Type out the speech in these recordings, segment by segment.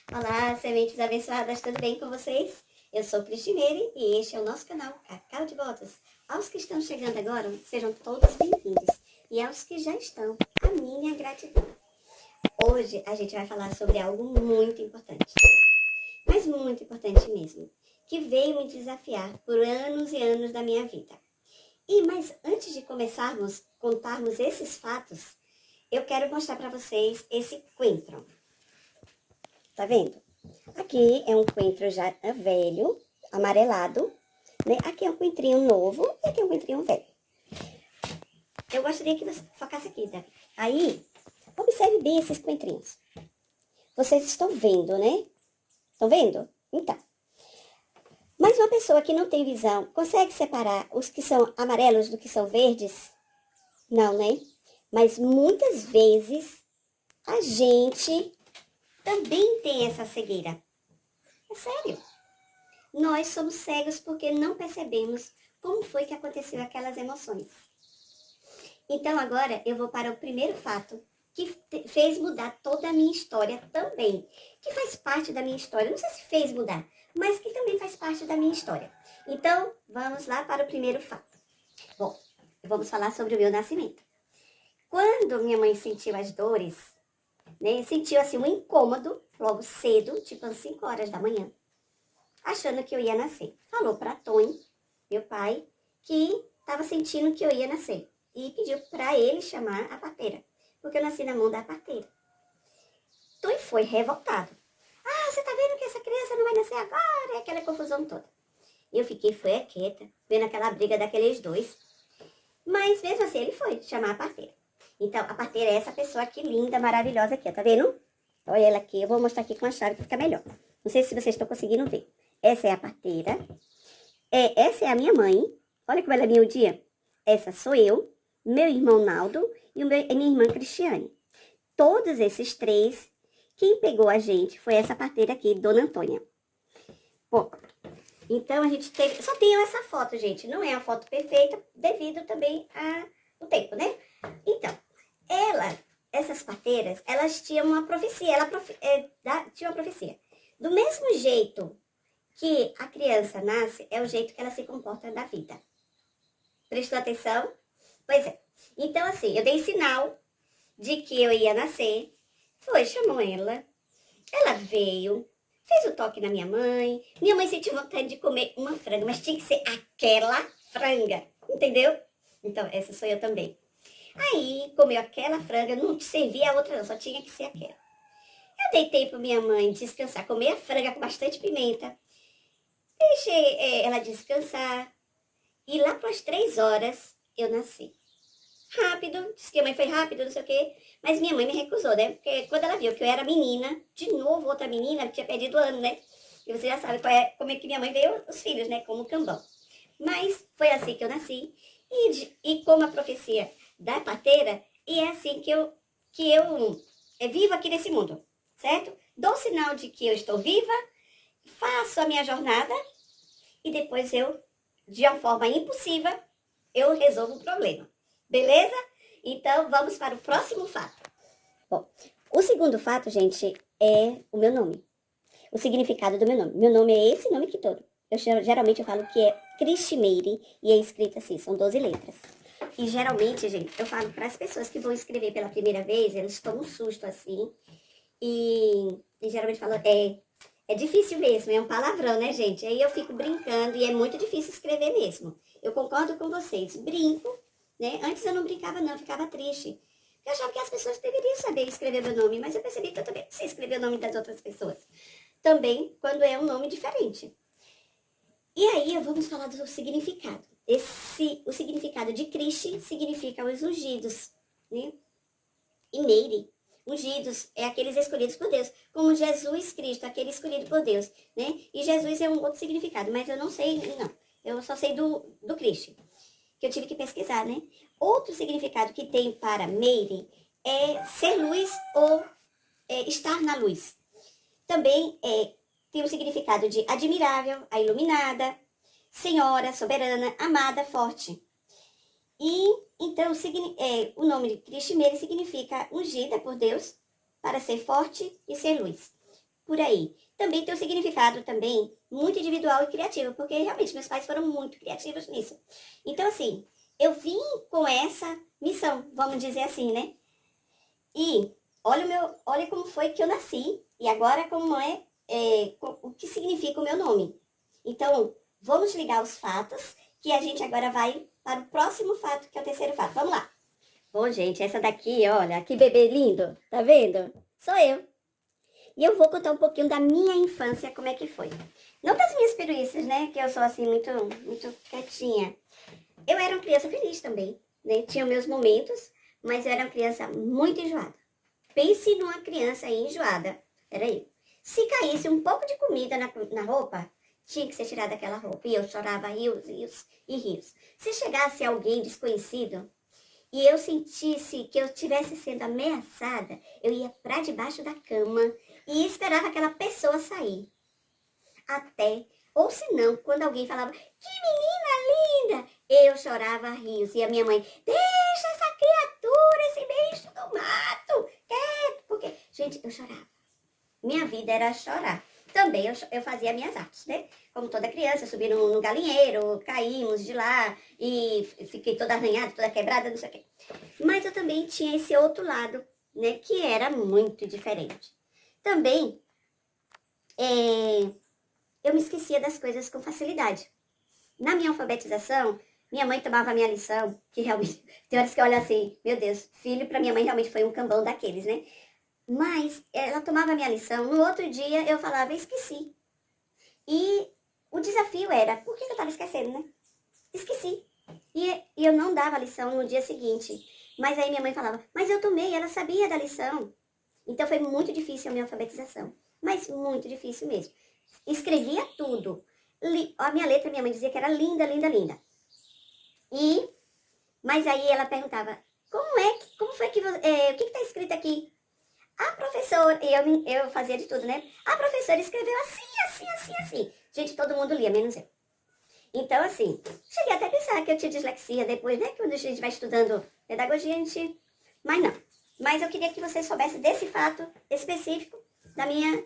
Olá, sementes abençoadas, tudo bem com vocês? Eu sou Cristineire e este é o nosso canal Cacau de Botas. Aos que estão chegando agora, sejam todos bem-vindos. E aos que já estão, a minha gratidão. Hoje a gente vai falar sobre algo muito importante, mas muito importante mesmo, que veio me desafiar por anos e anos da minha vida. Mas antes de começarmos a contarmos esses fatos, eu quero mostrar para vocês esse coentro. Tá vendo? Aqui é um coentro já velho, amarelado, né? Aqui é um coentrinho novo e aqui é um coentrinho velho. Eu gostaria que você focasse aqui, Davi. Aí, observe bem esses coentrinhos. Vocês estão vendo, né? Estão vendo? Então. Mas uma pessoa que não tem visão, consegue separar os que são amarelos do que são verdes? Não, né? Mas muitas vezes a gente também tem essa cegueira. É sério. Nós somos cegos porque não percebemos como foi que aconteceu aquelas emoções. Então agora eu vou para o primeiro fato que fez mudar toda a minha história também. Que faz parte da minha história. Não sei se fez mudar, mas que também faz parte da minha história. Então vamos lá para o primeiro fato. Bom, vamos falar sobre o meu nascimento. Quando minha mãe sentiu as dores, né, sentiu assim um incômodo logo cedo, tipo às 5 horas da manhã, achando que eu ia nascer. Falou para Tony, meu pai, que estava sentindo que eu ia nascer. E pediu para ele chamar a parteira, porque eu nasci na mão da parteira. Tony foi revoltado. Ah, você tá vendo que essa criança não vai nascer agora? É aquela confusão toda. Eu fiquei, foi quieta, vendo aquela briga daqueles dois. Mas mesmo assim ele foi chamar a parteira. Então, a parteira é essa pessoa aqui, linda, maravilhosa aqui, ó, tá vendo? Olha ela aqui, eu vou mostrar aqui com a chave que fica melhor. Não sei se vocês estão conseguindo ver. Essa é a parteira. Essa é a minha mãe. Olha como ela é miudinha. Essa sou eu, meu irmão Naldo e minha irmã Cristiane. Todos esses três, quem pegou a gente foi essa parteira aqui, Dona Antônia. Bom, então a gente teve... Só tenho essa foto, gente. Não é a foto perfeita, devido também ao tempo, né? Então, essas parteiras, elas tinham uma profecia. Tinha uma profecia. Do mesmo jeito que a criança nasce, é o jeito que ela se comporta na vida. Prestou atenção? Pois é. Então, assim, eu dei sinal de que eu ia nascer. Chamou ela. Ela veio, fez o toque na minha mãe. Minha mãe sentiu vontade de comer uma franga, mas tinha que ser aquela franga, entendeu? Então, essa sou eu também. Aí, comeu aquela franga, não servia a outra não, só tinha que ser aquela. Eu dei tempo pra minha mãe descansar, comer a franga com bastante pimenta. Deixei ela descansar. E lá para as 3 horas, eu nasci. Rápido, disse que a mãe foi rápido, não sei o quê. Mas minha mãe me recusou, né? Porque quando ela viu que eu era menina, de novo outra menina, que tinha perdido o ano, né? E você já sabe como é que minha mãe veio os filhos, né? Como um cambão. Mas foi assim que eu nasci. E como a profecia da parteira, e é assim que eu vivo aqui nesse mundo, certo? Dou sinal de que eu estou viva, faço a minha jornada e depois de uma forma impulsiva, eu resolvo o problema. Beleza? Então, vamos para o próximo fato. Bom, o segundo fato, gente, é o meu nome. O significado do meu nome. Meu nome é esse nome aqui todo. Geralmente eu falo que é Cristineire e é escrito assim, são 12 letras. E geralmente, gente, eu falo para as pessoas que vão escrever pela primeira vez, eles tomam um susto assim. E geralmente falam, é difícil mesmo, é um palavrão, né, gente? Aí eu fico brincando e é muito difícil escrever mesmo. Eu concordo com vocês, brinco, né? Antes eu não brincava não, eu ficava triste. Eu achava que as pessoas deveriam saber escrever meu nome, mas eu percebi que eu também não sei escrever o nome das outras pessoas. Também quando é um nome diferente. E aí vamos falar do significado. O significado de Cristi significa os ungidos, né? E Meire, ungidos, é aqueles escolhidos por Deus. Como Jesus Cristo, aquele escolhido por Deus, né? E Jesus é um outro significado, mas eu não sei, não. Eu só sei do Cristo, que eu tive que pesquisar, né? Outro significado que tem para Meire é ser luz ou estar na luz. Também tem o significado de admirável, a iluminada, senhora, soberana, amada, forte. E então o nome de Cristineire significa ungida por Deus para ser forte e ser luz. por aí. Também tem um significado também muito individual e criativo, porque realmente meus pais foram muito criativos nisso. Então, assim, eu vim com essa missão, vamos dizer assim, né? E olha como foi que eu nasci e agora como o que significa o meu nome. Então, vamos ligar os fatos, que a gente agora vai para o próximo fato, que é o terceiro fato. Vamos lá. Bom, gente, essa daqui, olha, que bebê lindo, tá vendo? Sou eu. E eu vou contar um pouquinho da minha infância, como é que foi. Não das minhas peruíces, né, que eu sou assim, muito quietinha. Eu era uma criança feliz também, né, tinha meus momentos, mas eu era uma criança muito enjoada. Pense numa criança enjoada, era eu. Se caísse um pouco de comida na roupa, tinha que ser tirada aquela roupa. E eu chorava rios, rios e rios. Se chegasse alguém desconhecido, e eu sentisse que eu estivesse sendo ameaçada, eu ia para debaixo da cama e esperava aquela pessoa sair. Até, ou se não, quando alguém falava, que menina linda, eu chorava rios. E a minha mãe, deixa essa criatura, esse bicho do mato, quieto, porque... Gente, eu chorava. Minha vida era chorar. Também eu fazia minhas artes, né? Como toda criança, eu subi no galinheiro, caímos de lá e fiquei toda arranhada, toda quebrada, não sei o quê. Mas eu também tinha esse outro lado, né? Que era muito diferente. Também, eu me esquecia das coisas com facilidade. Na minha alfabetização, minha mãe tomava a minha lição, que realmente, tem horas que eu olho assim, meu Deus, filho pra minha mãe realmente foi um cambão daqueles, né? Mas ela tomava a minha lição, no outro dia eu falava, esqueci. E o desafio era, por que eu estava esquecendo, né? Esqueci. E eu não dava a lição no dia seguinte. Mas aí minha mãe falava, mas eu tomei, ela sabia da lição. Então foi muito difícil a minha alfabetização. Mas muito difícil mesmo. Escrevia tudo. A minha letra, minha mãe dizia que era linda, linda, linda. Mas aí ela perguntava, como foi que, o que está escrito aqui? A professora, e eu fazia de tudo, né? A professora escreveu assim. Gente, todo mundo lia, menos eu. Então, assim, cheguei até a pensar que eu tinha dislexia depois, né? Quando a gente vai estudando pedagogia, a gente... Mas não. Mas eu queria que você soubesse desse fato específico da minha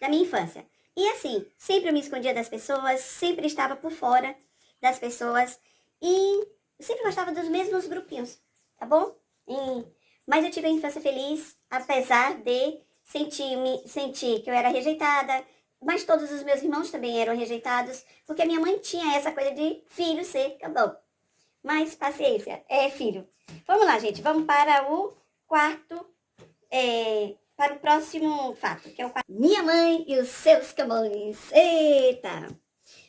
infância. E assim, sempre eu me escondia das pessoas, sempre estava por fora das pessoas e eu sempre gostava dos mesmos grupinhos, tá bom? Mas eu tive a infância feliz, apesar de sentir que eu era rejeitada, mas todos os meus irmãos também eram rejeitados, porque minha mãe tinha essa coisa de filho ser cambão. Mas paciência, é filho. Vamos lá, gente, vamos para o quarto, para o próximo fato, que é o quarto. Minha mãe e os seus cambões. Eita!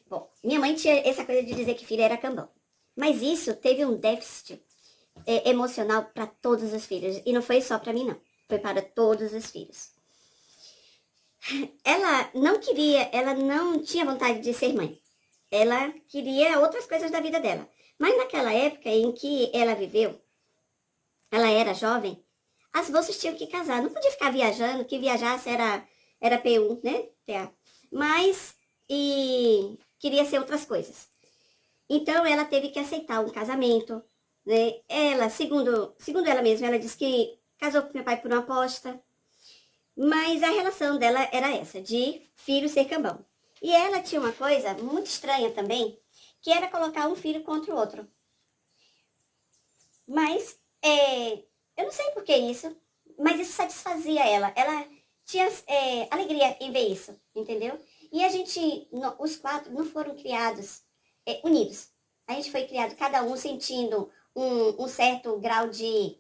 Bom, minha mãe tinha essa coisa de dizer que filho era cambão. Mas isso teve um déficit emocional para todos os filhos. E não foi só para mim, não. Foi para todos os filhos. Ela não tinha vontade de ser mãe. Ela queria outras coisas da vida dela. Mas naquela época em que ela viveu, ela era jovem, as moças tinham que casar. Não podia ficar viajando, que viajasse era P1, né? TA. Mas, queria ser outras coisas. Então, ela teve que aceitar um casamento, né? Ela, segundo ela mesma, ela disse que casou com meu pai por uma aposta. Mas a relação dela era essa, de filho ser cambão. E ela tinha uma coisa muito estranha também, que era colocar um filho contra o outro. Mas, eu não sei por que isso, mas isso satisfazia ela. Ela tinha alegria em ver isso, entendeu? E a gente, os quatro, não foram criados unidos. A gente foi criado, cada um sentindo um certo grau de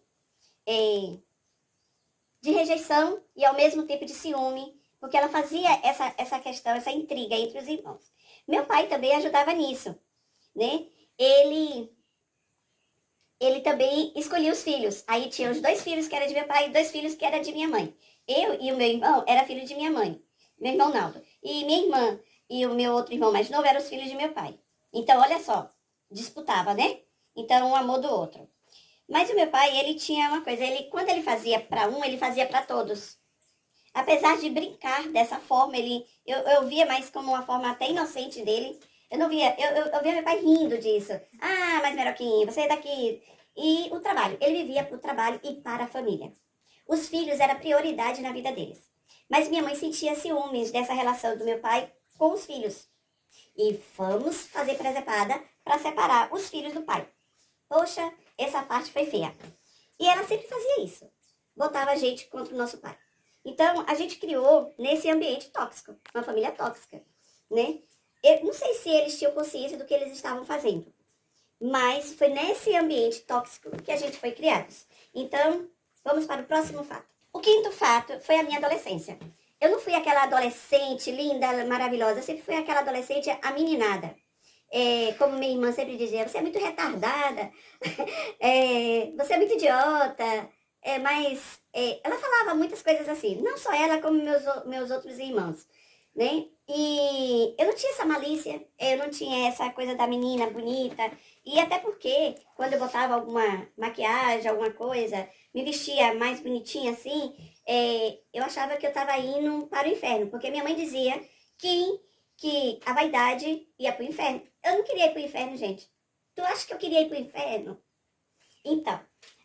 rejeição e ao mesmo tempo de ciúme, porque ela fazia essa questão, essa intriga entre os irmãos. Meu pai também ajudava nisso, né? Ele também escolhia os filhos. Aí tinha os 2 filhos que eram de meu pai e 2 filhos que eram de minha mãe. Eu e o meu irmão era filho de minha mãe, meu irmão Naldo. E minha irmã e o meu outro irmão mais novo eram os filhos de meu pai. Então, olha só, disputava, né? Então, um amor do outro. Mas o meu pai, ele tinha uma coisa, quando ele fazia para um, ele fazia para todos. Apesar de brincar dessa forma, eu via mais como uma forma até inocente dele. Eu não via, eu via meu pai rindo disso. Ah, mas Meroquinha, você é daqui. E o trabalho, ele vivia para o trabalho e para a família. Os filhos era prioridade na vida deles. Mas minha mãe sentia ciúmes dessa relação do meu pai com os filhos. E vamos fazer presepada para separar os filhos do pai. Poxa, essa parte foi feia. E ela sempre fazia isso. Botava a gente contra o nosso pai. Então, a gente criou nesse ambiente tóxico. Uma família tóxica, né? Eu não sei se eles tinham consciência do que eles estavam fazendo. Mas foi nesse ambiente tóxico que a gente foi criados. Então, vamos para o próximo fato. O quinto fato foi a minha adolescência. Eu não fui aquela adolescente linda, maravilhosa. Eu sempre fui aquela adolescente ameninada. Como minha irmã sempre dizia, você é muito retardada, você é muito idiota, ela falava muitas coisas assim, não só ela, como meus outros irmãos, né? E eu não tinha essa malícia, eu não tinha essa coisa da menina bonita, e até porque, quando eu botava alguma maquiagem, alguma coisa, me vestia mais bonitinha assim, eu achava que eu estava indo para o inferno, porque minha mãe dizia que a vaidade ia pro inferno. Eu não queria ir pro inferno, gente. Tu acha que eu queria ir pro inferno? Então,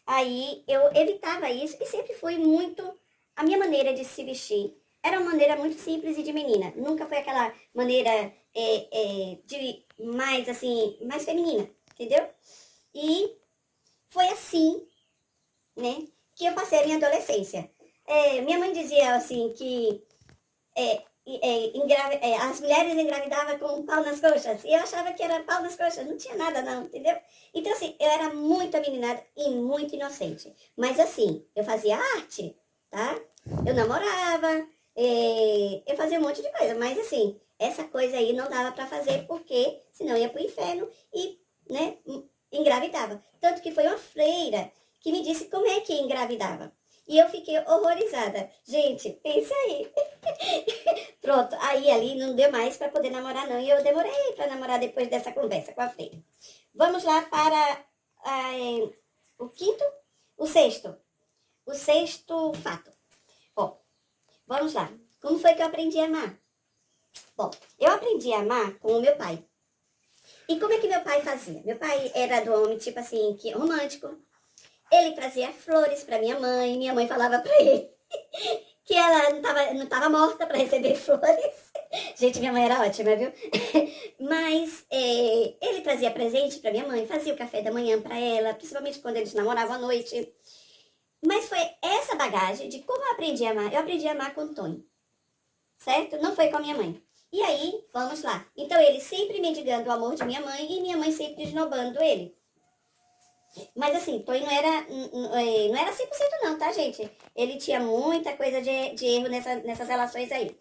aí eu evitava isso e sempre fui muito... A minha maneira de se vestir era uma maneira muito simples e de menina. Nunca foi aquela maneira de mais, assim, mais feminina, entendeu? E foi assim, né, que eu passei a minha adolescência. Minha mãe dizia, assim, que as mulheres engravidavam com um pau nas coxas. E eu achava que era pau nas coxas. Não tinha nada, não, entendeu? Então, assim, eu era muito ameninada e muito inocente. Mas, assim, eu fazia arte, tá? Eu namorava, eu fazia um monte de coisa. Mas, assim, essa coisa aí não dava pra fazer porque senão ia pro inferno e, né, engravidava. Tanto que foi uma freira que me disse como é que engravidava. E eu fiquei horrorizada. Gente, pensa aí. Pronto, aí ali não deu mais para poder namorar não. E eu demorei para namorar depois dessa conversa com a freira. Vamos lá para o quinto, o sexto. O sexto fato. Bom, vamos lá. Como foi que eu aprendi a amar? Bom, eu aprendi a amar com o meu pai. E como é que meu pai fazia? Meu pai era do homem, tipo assim, que romântico. Ele trazia flores para minha mãe falava para ele que ela não tava morta para receber flores. Gente, minha mãe era ótima, viu? Mas ele trazia presente para minha mãe, fazia o café da manhã para ela, principalmente quando eles namoravam à noite. Mas foi essa bagagem de como eu aprendi a amar. Eu aprendi a amar com o Tonho, certo? Não foi com a minha mãe. E aí, vamos lá. Então, ele sempre mendigando o amor de minha mãe e minha mãe sempre esnobando ele. Mas assim, Toy não era 100% não, tá, gente? Ele tinha muita coisa de erro nessas relações aí.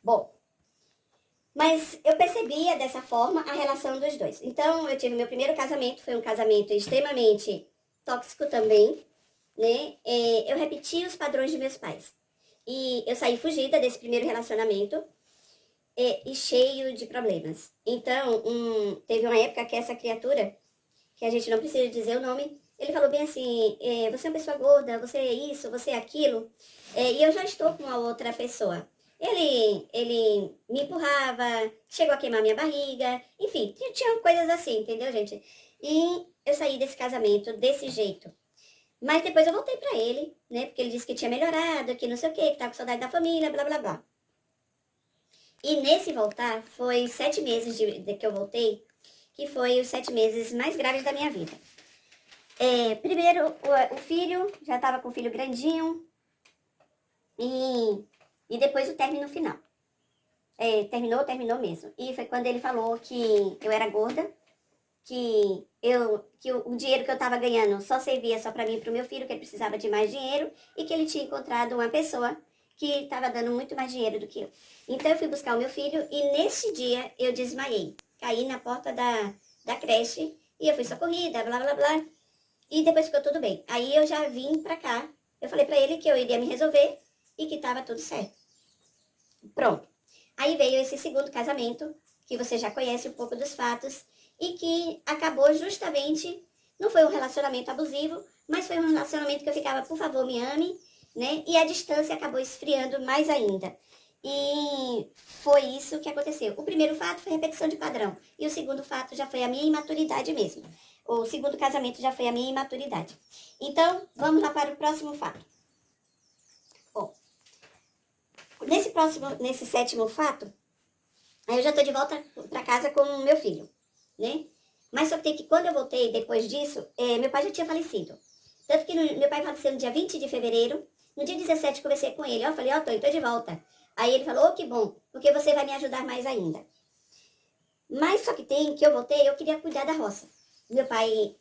Bom, mas eu percebia dessa forma a relação dos dois. Então, eu tive meu primeiro casamento, foi um casamento extremamente tóxico também, né? Eu repeti os padrões de meus pais. E eu saí fugida desse primeiro relacionamento e cheio de problemas. Então, teve uma época que essa criatura, que a gente não precisa dizer o nome, ele falou bem assim, você é uma pessoa gorda, você é isso, você é aquilo, e eu já estou com uma outra pessoa. Ele me empurrava, chegou a queimar minha barriga, enfim, tinha coisas assim, entendeu, gente? E eu saí desse casamento desse jeito. Mas depois eu voltei pra ele, né, porque ele disse que tinha melhorado, que não sei o quê, que tava com saudade da família, blá, blá, blá. E nesse voltar, foi 7 meses de que eu voltei, que foi os 7 meses mais graves da minha vida. Primeiro, o filho, já estava com o filho grandinho, e depois o término final. Terminou mesmo. E foi quando ele falou que eu era gorda, que o dinheiro que eu estava ganhando só servia só para mim e para o meu filho, que ele precisava de mais dinheiro, e que ele tinha encontrado uma pessoa que estava dando muito mais dinheiro do que eu. Então eu fui buscar o meu filho e nesse dia eu desmaiei. Caí na porta da creche e eu fui socorrida, blá, blá, blá. E depois ficou tudo bem. Aí eu já vim pra cá. Eu falei pra ele que eu iria me resolver e que tava tudo certo. Pronto. Aí veio esse segundo casamento, que você já conhece um pouco dos fatos, e que acabou justamente, não foi um relacionamento abusivo, mas foi um relacionamento que eu ficava, por favor, me ame, né? E a distância acabou esfriando mais ainda. E foi isso que aconteceu. O primeiro fato foi repetição de padrão. E o segundo fato já foi a minha imaturidade mesmo. O segundo casamento já foi a minha imaturidade. Então, vamos lá para o próximo fato. Bom, Nesse sétimo fato, aí eu já tô de volta pra casa com o meu filho, né? Mas só que quando eu voltei depois disso, meu pai já tinha falecido. Tanto que meu pai faleceu no dia 20 de fevereiro. No dia 17 conversei com ele. Eu falei, ó, tô de volta. Aí ele falou, que bom, porque você vai me ajudar mais ainda. Mas só que que eu voltei, eu queria cuidar da roça. Meu pai,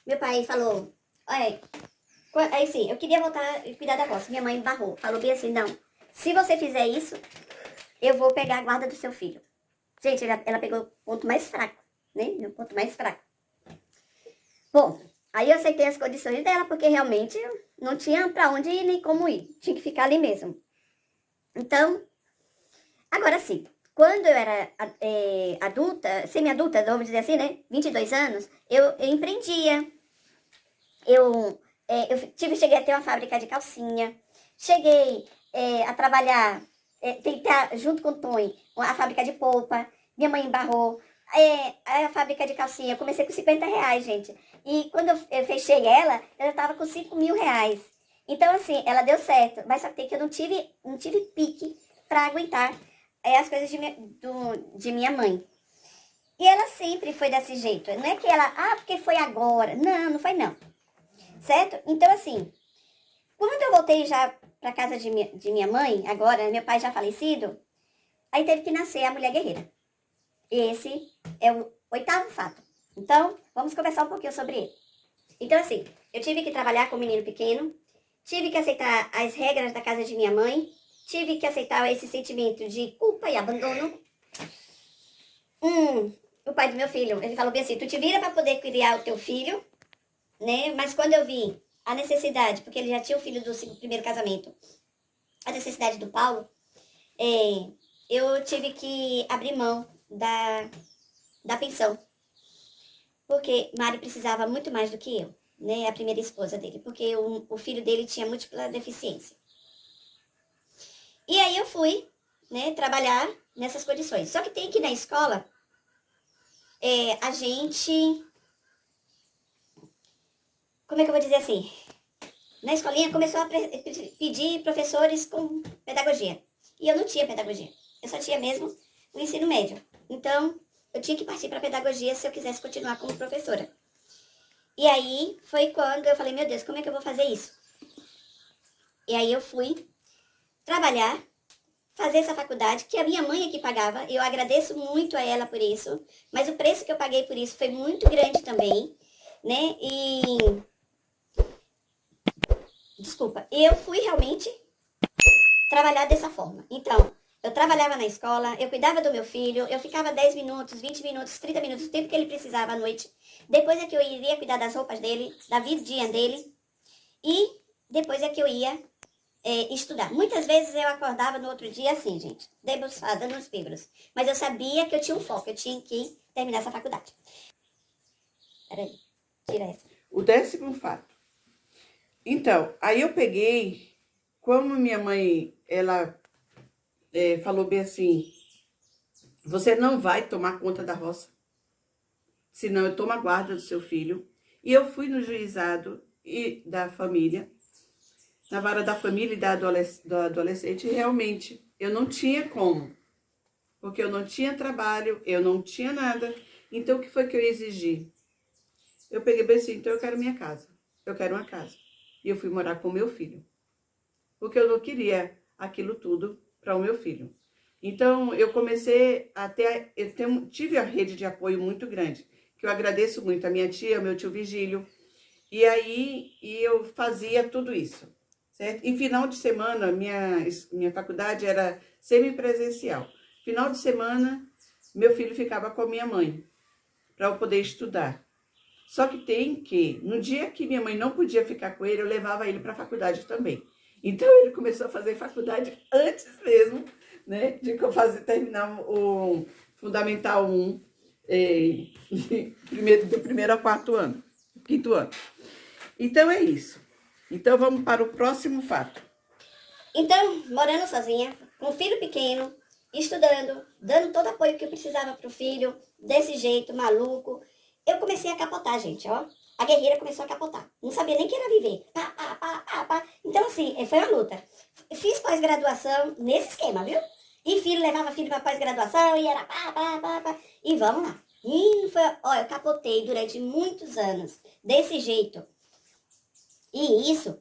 meu pai falou, olha, aí sim, eu queria voltar e cuidar da roça. Minha mãe barrou, falou bem assim, não, se você fizer isso, eu vou pegar a guarda do seu filho. Gente, ela pegou o ponto mais fraco, né? O ponto mais fraco. Bom, aí eu aceitei as condições dela, porque realmente não tinha pra onde ir nem como ir. Tinha que ficar ali mesmo. Então, agora sim, quando eu era adulta, semi-adulta, vamos dizer assim, né? 22 anos, eu empreendia. Cheguei a ter uma fábrica de calcinha. Cheguei a trabalhar, tentar, junto com o Tony, a fábrica de polpa. Minha mãe embarrou. A fábrica de calcinha, eu comecei com R$ 50, gente. E quando eu fechei ela, eu estava com R$ 5.000. Então, assim, ela deu certo. Mas só que eu não tive pique para aguentar as coisas de minha mãe. E ela sempre foi desse jeito. Não é que ela, porque foi agora. Não, não foi não. Certo? Então, assim, quando eu voltei já para casa de minha mãe, agora, meu pai já falecido, aí teve que nascer a mulher guerreira. Esse é o 8º fato. Então, vamos conversar um pouquinho sobre ele. Então, assim, eu tive que trabalhar com um menino pequeno, tive que aceitar as regras da casa de minha mãe, tive que aceitar esse sentimento de culpa e abandono. O pai do meu filho, ele falou bem assim, tu te vira para poder criar o teu filho, né? Mas quando eu vi a necessidade, porque ele já tinha o filho do primeiro casamento, a necessidade do Paulo, eu tive que abrir mão da pensão. Porque Mari precisava muito mais do que eu, né? A primeira esposa dele, porque o filho dele tinha múltipla deficiência. E aí eu fui, né, trabalhar nessas condições. Só que tem que ir na escola, a gente... Como é que eu vou dizer assim? Na escolinha começou a pedir professores com pedagogia. E eu não tinha pedagogia. Eu só tinha mesmo o ensino médio. Então, eu tinha que partir para pedagogia se eu quisesse continuar como professora. E aí, foi quando eu falei, meu Deus, como é que eu vou fazer isso? E aí eu fui trabalhar, fazer essa faculdade, que a minha mãe é que pagava. Eu agradeço muito a ela por isso. Mas o preço que eu paguei por isso foi muito grande também, né? Desculpa, eu fui realmente trabalhar dessa forma. Então, eu trabalhava na escola, eu cuidava do meu filho, eu ficava 10 minutos, 20 minutos, 30 minutos, o tempo que ele precisava à noite. Depois é que eu iria cuidar das roupas dele, da vidinha dele. E depois é que eu ia estudar. Muitas vezes eu acordava no outro dia assim, gente, debruçada nos livros. Mas eu sabia que eu tinha um foco, eu tinha que terminar essa faculdade. Peraí, tira essa. O 10º fato. Então, aí eu peguei, como minha mãe, ela falou bem assim, você não vai tomar conta da roça, senão eu tomo a guarda do seu filho. E eu fui no juizado e da família, na vara da família e do adolescente, e realmente eu não tinha como, porque eu não tinha trabalho, eu não tinha nada. Então, o que foi que eu exigi? Eu peguei bem assim, então eu quero minha casa, eu quero uma casa. E eu fui morar com o meu filho, porque eu não queria aquilo tudo para o meu filho. Então, eu comecei a ter, tive a rede de apoio muito grande, que eu agradeço muito, a minha tia, o meu tio Vigílio, e aí eu fazia tudo isso, certo? E final de semana, minha faculdade era semipresencial. Final de semana, meu filho ficava com a minha mãe, para eu poder estudar. Só que no dia que minha mãe não podia ficar com ele, eu levava ele para a faculdade também. Então, ele começou a fazer faculdade antes mesmo, né, de terminar o Fundamental 1, do primeiro ao quinto ano. Então, é isso. Então, vamos para o próximo fato. Então, morando sozinha, com um filho pequeno, estudando, dando todo o apoio que eu precisava pro filho, desse jeito, maluco, eu comecei a capotar, gente, ó. A guerreira começou a capotar. Não sabia nem que era viver. Pá, pá, pá, pá, pá. Então, assim, foi uma luta. Fiz pós-graduação nesse esquema, viu? E filho levava filho para pós-graduação e era pá. E vamos lá. E foi, ó, eu capotei durante muitos anos desse jeito. E isso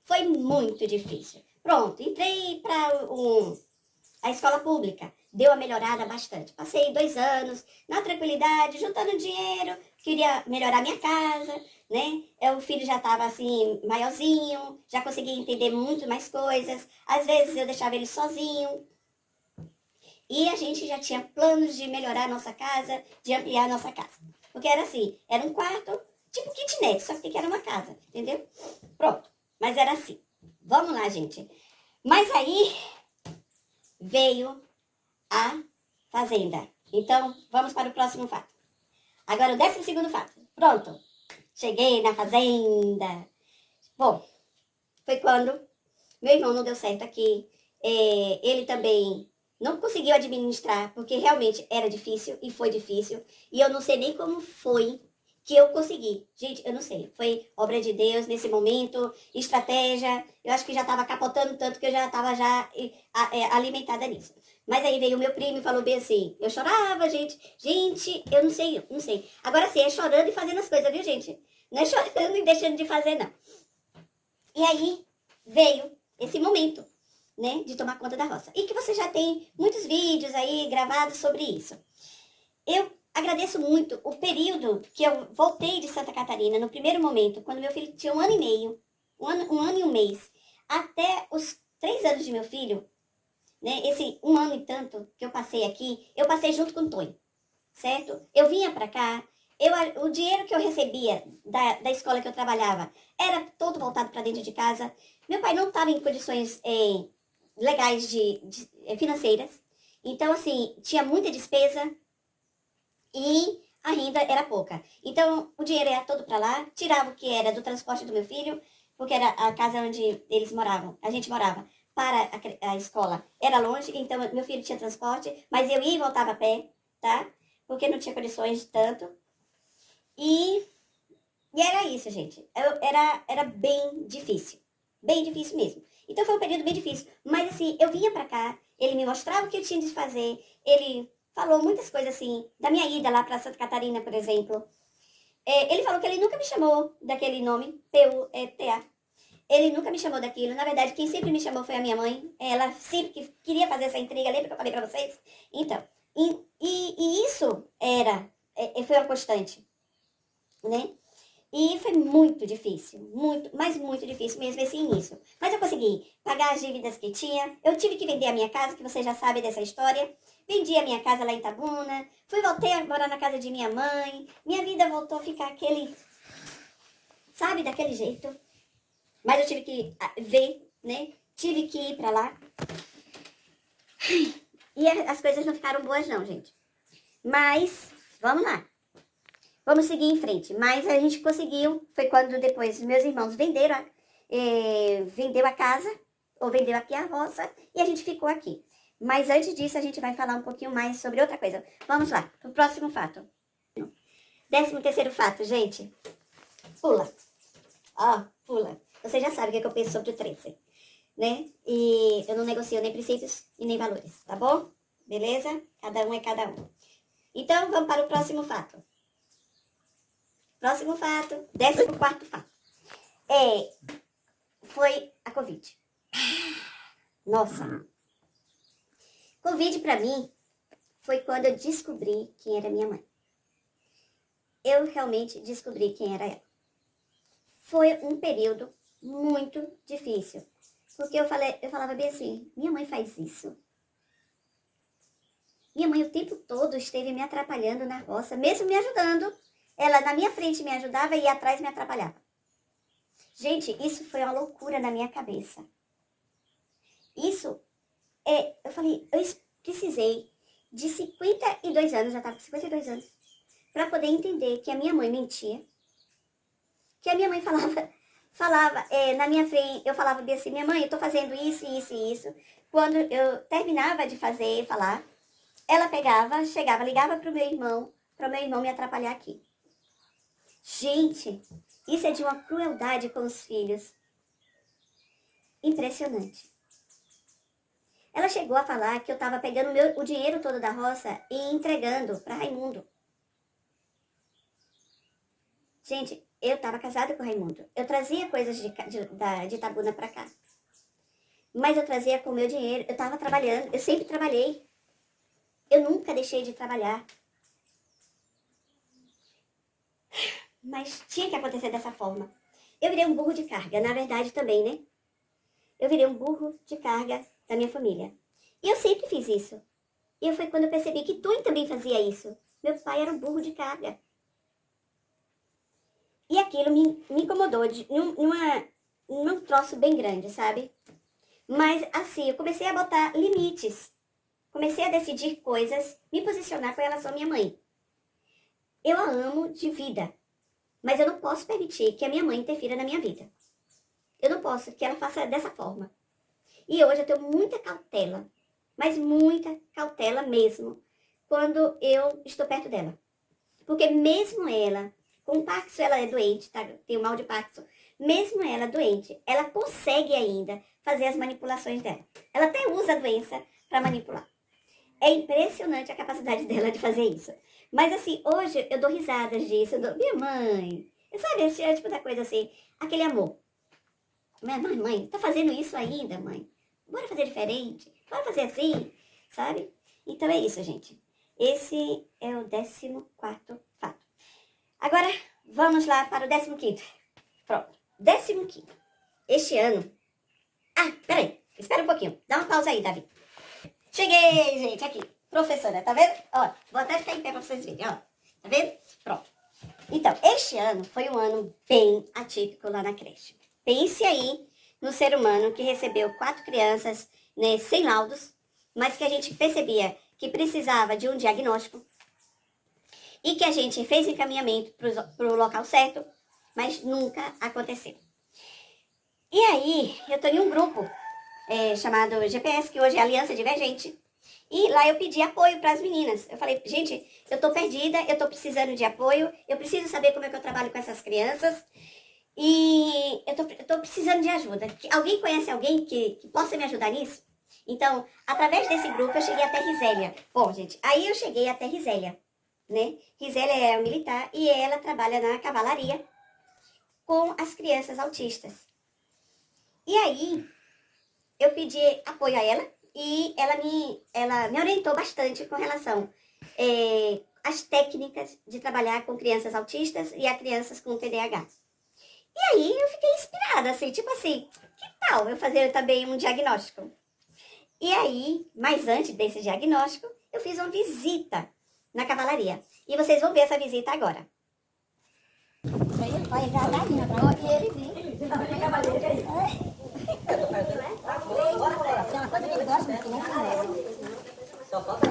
foi muito difícil. Pronto, entrei para a escola pública. Deu uma melhorada bastante. Passei 2 anos na tranquilidade, juntando dinheiro, queria melhorar minha casa, né? O filho já estava assim, maiorzinho, já conseguia entender muito mais coisas. Às vezes eu deixava ele sozinho. E a gente já tinha planos de melhorar a nossa casa, de ampliar a nossa casa. Porque era assim, era um quarto, tipo kitnet, só que era uma casa, entendeu? Pronto, mas era assim. Vamos lá, gente. Mas aí veio a fazenda. Então, vamos para o próximo fato. Agora, o 12º fato. Pronto. Cheguei na fazenda. Bom, foi quando meu irmão não deu certo aqui. Ele também não conseguiu administrar, porque realmente era difícil e foi difícil. E eu não sei nem como foi que eu consegui. Gente, eu não sei. Foi obra de Deus nesse momento, estratégia. Eu acho que já estava capotando tanto que eu já estava alimentada nisso. Mas aí veio o meu primo e falou bem assim, eu chorava, gente. Gente, eu não sei. Agora sim, é chorando e fazendo as coisas, viu, gente? Não é chorando e deixando de fazer, não. E aí veio esse momento, né, de tomar conta da roça. E que você já tem muitos vídeos aí gravados sobre isso. Eu agradeço muito o período que eu voltei de Santa Catarina, no primeiro momento, quando meu filho tinha 1 ano e meio, um ano e um mês, até os 3 anos de meu filho, né, esse 1 ano e tanto que eu passei aqui, eu passei junto com o Tonho, certo? Eu vinha pra cá, o dinheiro que eu recebia da escola que eu trabalhava era todo voltado para dentro de casa. Meu pai não estava em condições legais financeiras, então assim, tinha muita despesa e a renda era pouca. Então o dinheiro ia todo para lá, tirava o que era do transporte do meu filho, porque era a casa onde eles moravam, a gente morava para a escola era longe, então meu filho tinha transporte, mas eu ia e voltava a pé, tá? Porque não tinha condições de tanto. E era isso, gente. Era bem difícil mesmo. Então foi um período bem difícil. Mas assim, eu vinha pra cá, ele me mostrava o que eu tinha de fazer, ele falou muitas coisas assim, da minha ida lá pra Santa Catarina, por exemplo. Ele falou que ele nunca me chamou daquele nome, P-U-E-T-A. Ele nunca me chamou daquilo. Na verdade, quem sempre me chamou foi a minha mãe. Ela sempre queria fazer essa intriga. Lembra que eu falei pra vocês? Então, e isso foi uma constante, né? E foi muito difícil, muito, mas muito difícil mesmo esse início. Mas eu consegui pagar as dívidas que tinha. Eu tive que vender a minha casa, que você já sabe dessa história. Vendi a minha casa lá em Itabuna. Voltei a morar na casa de minha mãe. Minha vida voltou a ficar sabe, daquele jeito. Mas eu tive que ver, né? Tive que ir pra lá. E as coisas não ficaram boas não, gente. Mas, vamos lá. Vamos seguir em frente. Mas a gente conseguiu. Foi quando depois meus irmãos vendeu a casa, ou vendeu aqui a roça, e a gente ficou aqui. Mas antes disso, a gente vai falar um pouquinho mais sobre outra coisa. Vamos lá, pro próximo fato. 13º fato, gente. Pula. Ó, pula. Você já sabe o que eu penso sobre o 13, né? E eu não negocio nem princípios e nem valores, tá bom? Beleza? Cada um é cada um. Então, vamos para o próximo fato. Próximo fato, 14º fato. Foi a Covid. Nossa. Covid pra mim foi quando eu descobri quem era minha mãe. Eu realmente descobri quem era ela. Foi um período muito difícil. Porque eu falava bem assim, minha mãe faz isso? Minha mãe o tempo todo esteve me atrapalhando na roça, mesmo me ajudando. Ela na minha frente me ajudava e atrás me atrapalhava. Gente, isso foi uma loucura na minha cabeça. Eu falei, eu precisei de 52 anos, já estava com 52 anos, para poder entender que a minha mãe mentia. Que a minha mãe falava na minha frente, eu falava bem assim, minha mãe, eu tô fazendo isso, isso e isso. Quando eu terminava de fazer e falar, ela pegava, chegava, ligava pro meu irmão me atrapalhar aqui. Gente, isso é de uma crueldade com os filhos. Impressionante. Ela chegou a falar que eu estava pegando o dinheiro todo da roça e entregando para Raimundo. Gente, eu estava casada com o Raimundo. Eu trazia coisas de Itabuna para cá. Mas eu trazia com o meu dinheiro. Eu estava trabalhando. Eu sempre trabalhei. Eu nunca deixei de trabalhar. Mas tinha que acontecer dessa forma. Eu virei um burro de carga, na verdade também, né? Eu virei um burro de carga da minha família. E eu sempre fiz isso. E foi quando eu percebi que Tui também fazia isso. Meu pai era um burro de carga. E aquilo me incomodou num troço bem grande, sabe? Mas assim, eu comecei a botar limites. Comecei a decidir coisas, me posicionar com relação à minha mãe. Eu a amo de vida. Mas eu não posso permitir que a minha mãe interfira na minha vida. Eu não posso que ela faça dessa forma. E hoje eu tenho muita cautela, mas muita cautela mesmo, quando eu estou perto dela. Porque mesmo ela, com Parkinson, ela é doente, tá? Tem o mal de Parkinson. Mesmo ela doente, ela consegue ainda fazer as manipulações dela. Ela até usa a doença para manipular. É impressionante a capacidade dela de fazer isso. Mas assim, hoje eu dou risadas disso. Minha mãe, sabe, esse tipo da coisa assim, aquele amor. Mãe, tá fazendo isso ainda, mãe? Bora fazer diferente? Bora fazer assim, sabe? Então é isso, gente. Esse é o 14º fato. Agora, vamos lá para o 15º. Pronto. 15º. Este ano... Ah, peraí. Espera um pouquinho. Dá uma pausa aí, Davi. Cheguei, gente, aqui. Professora, tá vendo? Ó, vou até ficar em pé pra vocês verem, ó. Tá vendo? Pronto. Então, este ano foi um ano bem atípico lá na creche. Pense aí no ser humano que recebeu 4 crianças, né, sem laudos, mas que a gente percebia que precisava de um diagnóstico e que a gente fez encaminhamento para o local certo, mas nunca aconteceu. E aí, eu estou em um grupo chamado GPS, que hoje é Aliança Divergente, e lá eu pedi apoio para as meninas. Eu falei, gente, eu tô perdida, eu tô precisando de apoio, eu preciso saber como é que eu trabalho com essas crianças, e eu tô precisando de ajuda. Alguém conhece alguém que possa me ajudar nisso? Então, através desse grupo, eu cheguei até Risélia. Bom, gente, aí eu cheguei até Risélia, né? Risélia é um militar e ela trabalha na cavalaria com as crianças autistas. E aí, eu pedi apoio a ela, e ela me orientou bastante com relação às técnicas de trabalhar com crianças autistas e a crianças com TDAH. E aí eu fiquei inspirada, assim, tipo assim, que tal eu fazer também um diagnóstico? E aí, mas antes desse diagnóstico, eu fiz uma visita na cavalaria. E vocês vão ver essa visita agora. Olha, já tá vindo atrás. E ele viu. Se é uma coisa que ele gosta, que nem se Só falta o...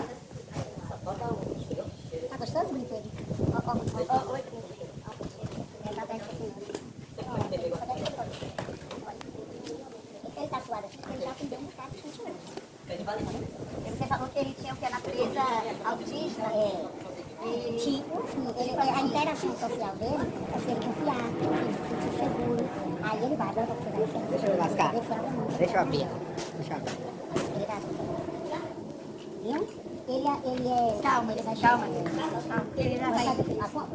Tá gostoso o brinquedo? Ó. Tá bem assim. Ele tá suado assim, porque ele já aprendeu um bocado de continuo. Você falou que ele tinha o que? A natureza autista? Tipo, a interação social dele é se ele confiar, se ele se sentir seguro. Aí ele vai, agora eu vou fazer. Deixa eu lascar. Deixa eu abrir. Ele tá viu? Ele é... Calma. Ele já vai...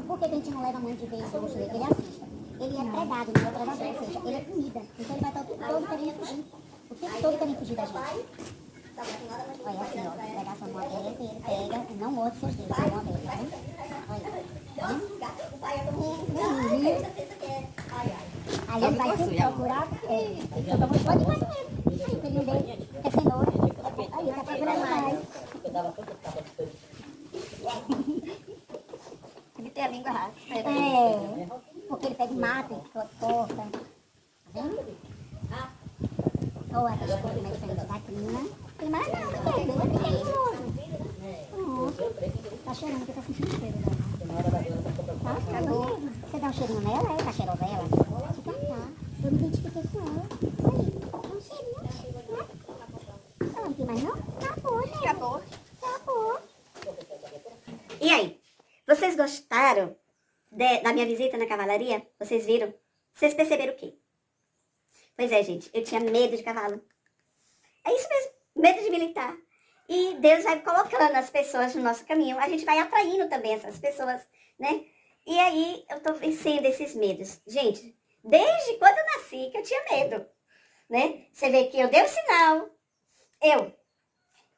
Por que a gente não leva muito de vez no rosto dele? Ele assista. Ele é predado, não é predador, ou seja, ele é comida. Então ele vai estar o tempo todo querendo fugir. O tempo todo querendo fugir da gente. Olha assim, ó, pegar a sua mão aberta e ele pega e não morde seus dedos, a mão aberta, tá vendo? Olha. Aí ele vai sempre procurar, pode ir mais com ele. Aí o pelinho dele é cenoura. Aí ele tá procurando mais. Ele tem a língua rasa. Porque ele pega e mata, ele corta. Tá vendo? Ou essas coisas mais diferentes da crina. Tem mais nada, ele é preguiçoso. Pronto. Tá cheirando, porque tá sentindo o cheiro dela. Tá? Acabou. Você dá um cheirinho nela, tá cheirosa ela? Tá. Eu me identifiquei com ela. Aí, dá um cheirinho, né? Não tem mais não? Acabou, né? Acabou. E aí? Vocês gostaram da minha visita na cavalaria? Vocês viram? Vocês perceberam o quê? Pois é, gente, eu tinha medo de cavalo. É isso mesmo. medo de militar. E Deus vai colocando as pessoas no nosso caminho. A gente vai atraindo também essas pessoas, né? E aí eu tô vencendo esses medos. Gente, desde quando eu nasci que eu tinha medo, né? Você vê que eu dei o sinal,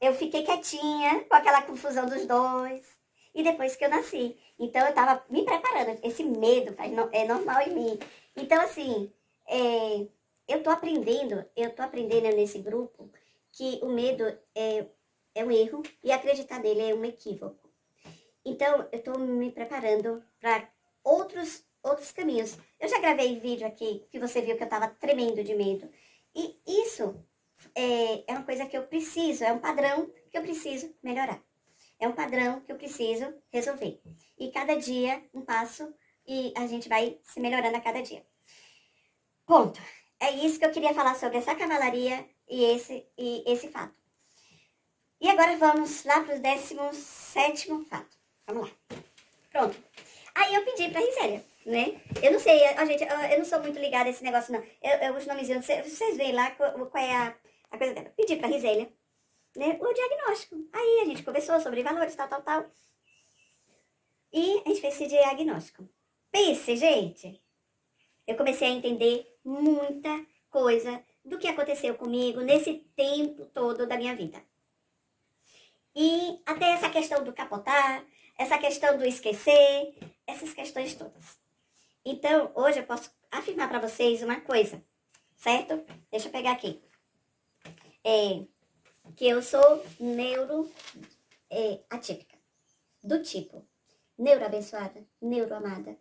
eu fiquei quietinha com aquela confusão dos dois. E depois que eu nasci. Então eu tava me preparando. Esse medo é normal em mim. Então, assim, eu tô aprendendo nesse grupo que o medo é um erro e acreditar nele é um equívoco. Então, eu tô me preparando para outros caminhos. Eu já gravei vídeo aqui que você viu que eu tava tremendo de medo. E isso é uma coisa que eu preciso, é um padrão que eu preciso melhorar. É um padrão que eu preciso resolver. E cada dia, um passo, e a gente vai se melhorando a cada dia. Ponto. É isso que eu queria falar sobre essa cavalaria e esse fato. E agora vamos lá para o 17º fato. Vamos lá. Pronto. Aí eu pedi pra Risélia, né? Eu não sei, gente, eu não sou muito ligada a esse negócio, não. Os nomezinhos, vocês veem lá qual é a coisa dela. Pedi pra Risélia, né, o diagnóstico. Aí a gente conversou sobre valores, tal. E a gente fez esse diagnóstico. Pense, gente, eu comecei a entender muita coisa do que aconteceu comigo nesse tempo todo da minha vida. E até essa questão do capotar, essa questão do esquecer, essas questões todas. Então, hoje eu posso afirmar para vocês uma coisa, certo? Deixa eu pegar aqui. Que eu sou atípica. Do tipo neuroabençoada, neuroamada,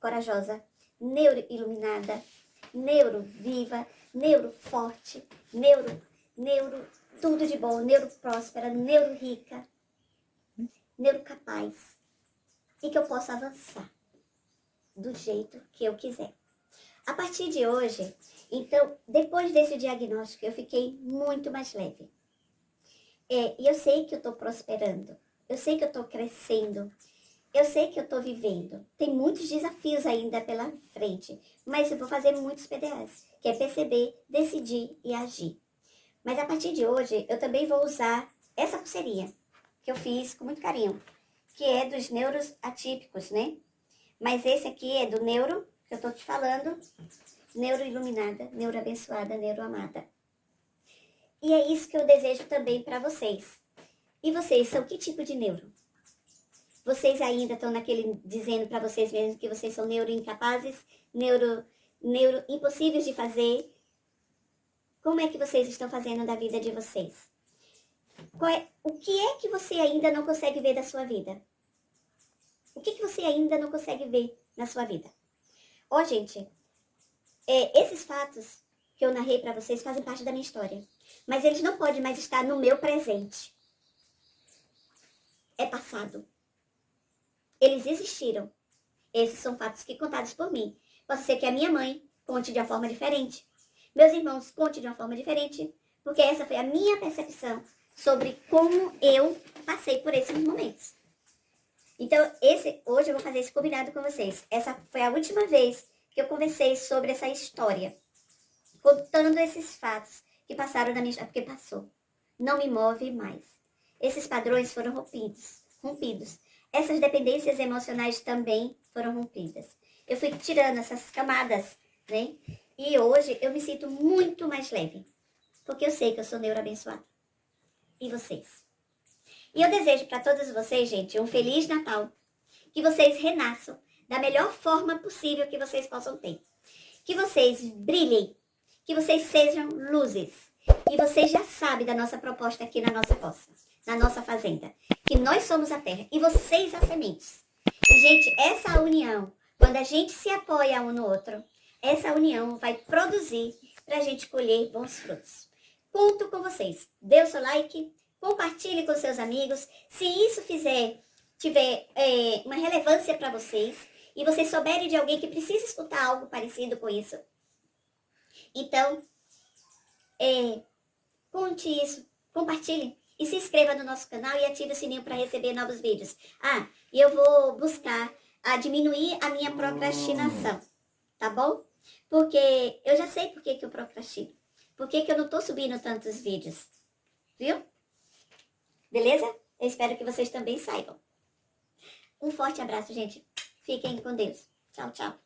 corajosa, neuroiluminada, neuroviva, neuroforte, neuro tudo de bom, neuropróspera, neurorica, neurocapaz. E que eu possa avançar do jeito que eu quiser. A partir de hoje, então, depois desse diagnóstico, eu fiquei muito mais leve. E eu sei que eu estou prosperando, eu sei que eu estou crescendo, eu sei que eu estou vivendo. Tem muitos desafios ainda pela frente, mas eu vou fazer muitos PDAs, que é perceber, decidir e agir. Mas a partir de hoje, eu também vou usar essa pulseirinha, que eu fiz com muito carinho, que é dos neuros atípicos, né? Mas esse aqui é do neuro, que eu tô te falando, neuro iluminada, neuro abençoada, neuro amada. E é isso que eu desejo também para vocês. E vocês são que tipo de neuro? Vocês ainda estão dizendo para vocês mesmos que vocês são neuro incapazes, neuro impossíveis de fazer? Como é que vocês estão fazendo da vida de vocês? O que é que você ainda não consegue ver da sua vida? O que você ainda não consegue ver na sua vida? Gente, esses fatos que eu narrei para vocês fazem parte da minha história. Mas eles não podem mais estar no meu presente. É passado. Eles existiram. Esses são fatos que contados por mim. Pode ser que a minha mãe conte de uma forma diferente. Meus irmãos conte de uma forma diferente. Porque essa foi a minha percepção sobre como eu passei por esses momentos. Então, hoje eu vou fazer esse combinado com vocês. Essa foi a última vez que eu conversei sobre essa história. Contando esses fatos que passaram na minha história. Porque passou. Não me move mais. Esses padrões foram rompidos. Essas dependências emocionais também foram rompidas. Eu fui tirando essas camadas, né? E hoje eu me sinto muito mais leve. Porque eu sei que eu sou neuroabençoada. E vocês? E eu desejo para todos vocês, gente, um Feliz Natal. Que vocês renasçam da melhor forma possível que vocês possam ter. Que vocês brilhem. Que vocês sejam luzes. E vocês já sabem da nossa proposta aqui na nossa roça, na nossa fazenda. Que nós somos a terra e vocês as sementes. E, gente, essa união, quando a gente se apoia um no outro, essa união vai produzir para a gente colher bons frutos. Conto com vocês. Dê o seu like, compartilhe com seus amigos. Se isso tiver uma relevância para vocês e vocês souberem de alguém que precisa escutar algo parecido com isso, então, conte isso, compartilhe e se inscreva no nosso canal e ative o sininho para receber novos vídeos. E eu vou buscar diminuir a minha procrastinação, tá bom? Porque eu já sei por que eu procrastino. Por que que eu não tô subindo tantos vídeos? Viu? Beleza? Eu espero que vocês também saibam. Um forte abraço, gente. Fiquem com Deus. Tchau, tchau.